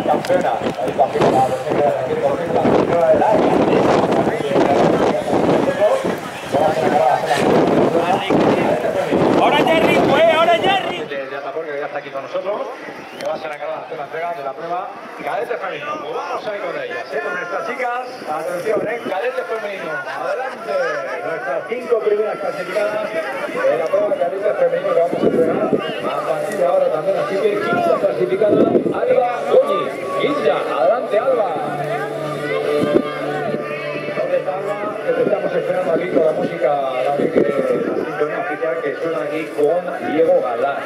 las campeonas. Ahí también la campeona del área. ¡Ahora Jerry! ¡Pues! ¡Ahora Jerry! De Atapor, que ya está aquí con nosotros, que va a ser encargado de hacer la entrega de la prueba cadete femenino. Pues vamos a ir con ellas, con nuestras chicas. Atención, cadete femenino. Adelante. Nuestras 5 primeras clasificadas de la prueba cadete femenino que vamos a entregar a partir de ahora también. Así que quinta clasificada, Alba Goñi. Quinta. Adelante, Alba. ¿Dónde está Alba? Que te estamos esperando aquí con la música, la sintonía oficial que suena aquí con Diego Galán.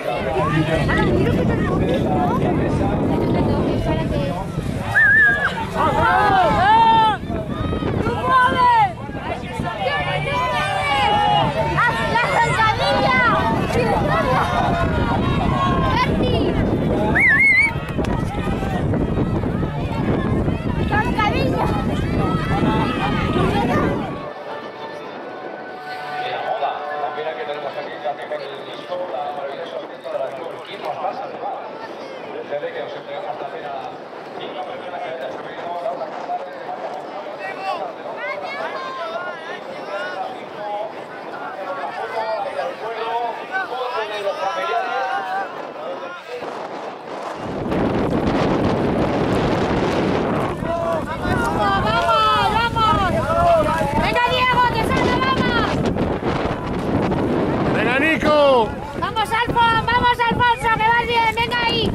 ¡Vamos, Alfonso! ¡Que vas bien! ¡Venga ahí!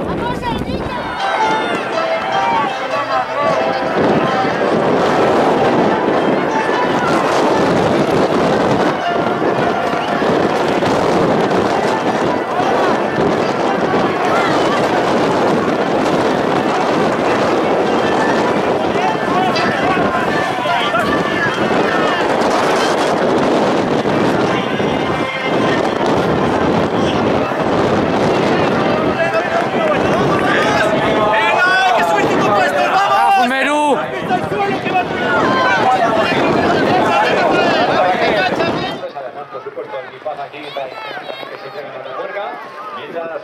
¡Vamos, Enrique!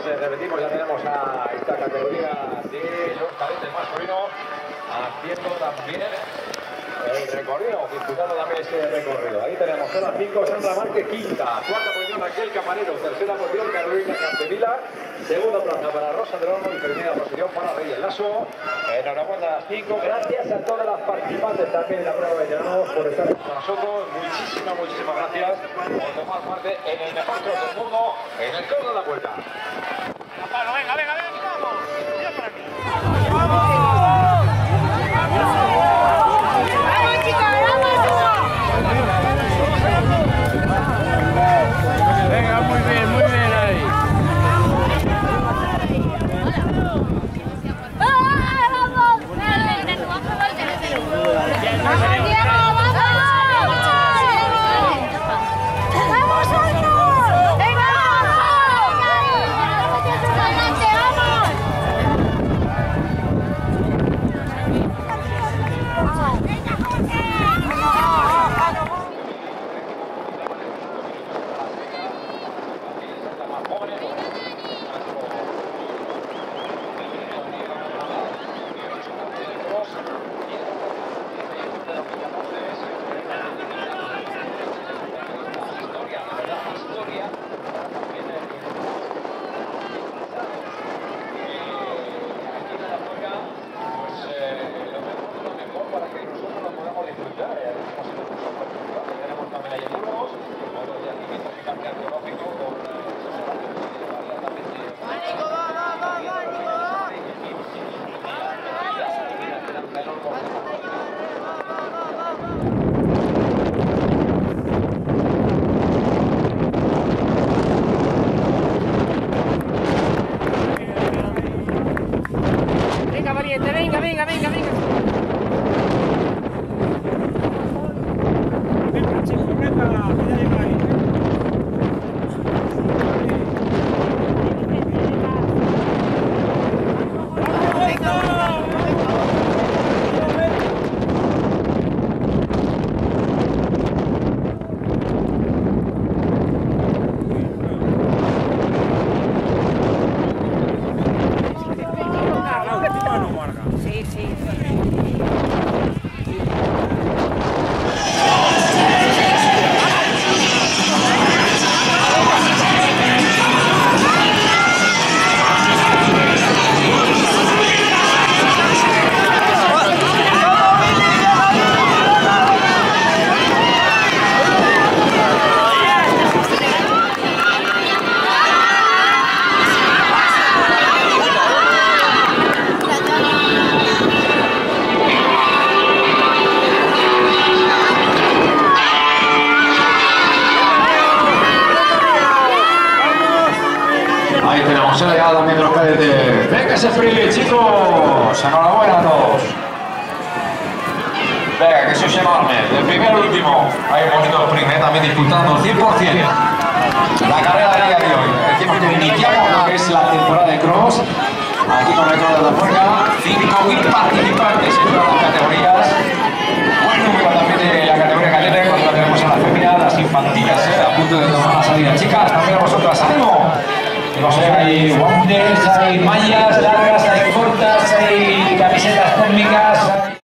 Repetimos, ya tenemos a esta categoría de los cadetes masculinos haciendo también el recorrido, disputando también ese recorrido. Ahí tenemos a las 5, Sandra Márquez, quinta, cuarta posición Raquel Camarero, tercera posición Carolina Cantevila, segunda plaza para Rosa del Olmo y primera posición para Reyes Lasso. Enhorabuena a las 5, gracias a todas las participantes también en la prueba de veteranos por estar con nosotros. Muchísimas gracias por tomar parte en el mejor club del mundo, en el Club de la Vuelta. Venga, vamos. Mira por aquí. Venga, muy bien ahí. ese sprint, chicos. Enhorabuena a todos. Venga, que sois enormes. Del primero al último. Hay un bonito sprint, también disfrutando 100%. La carrera del día de hoy. Decimos que iniciamos lo que es la temporada de cross. Aquí con el cross de la Puerca. 5.000 participantes en todas las categorías.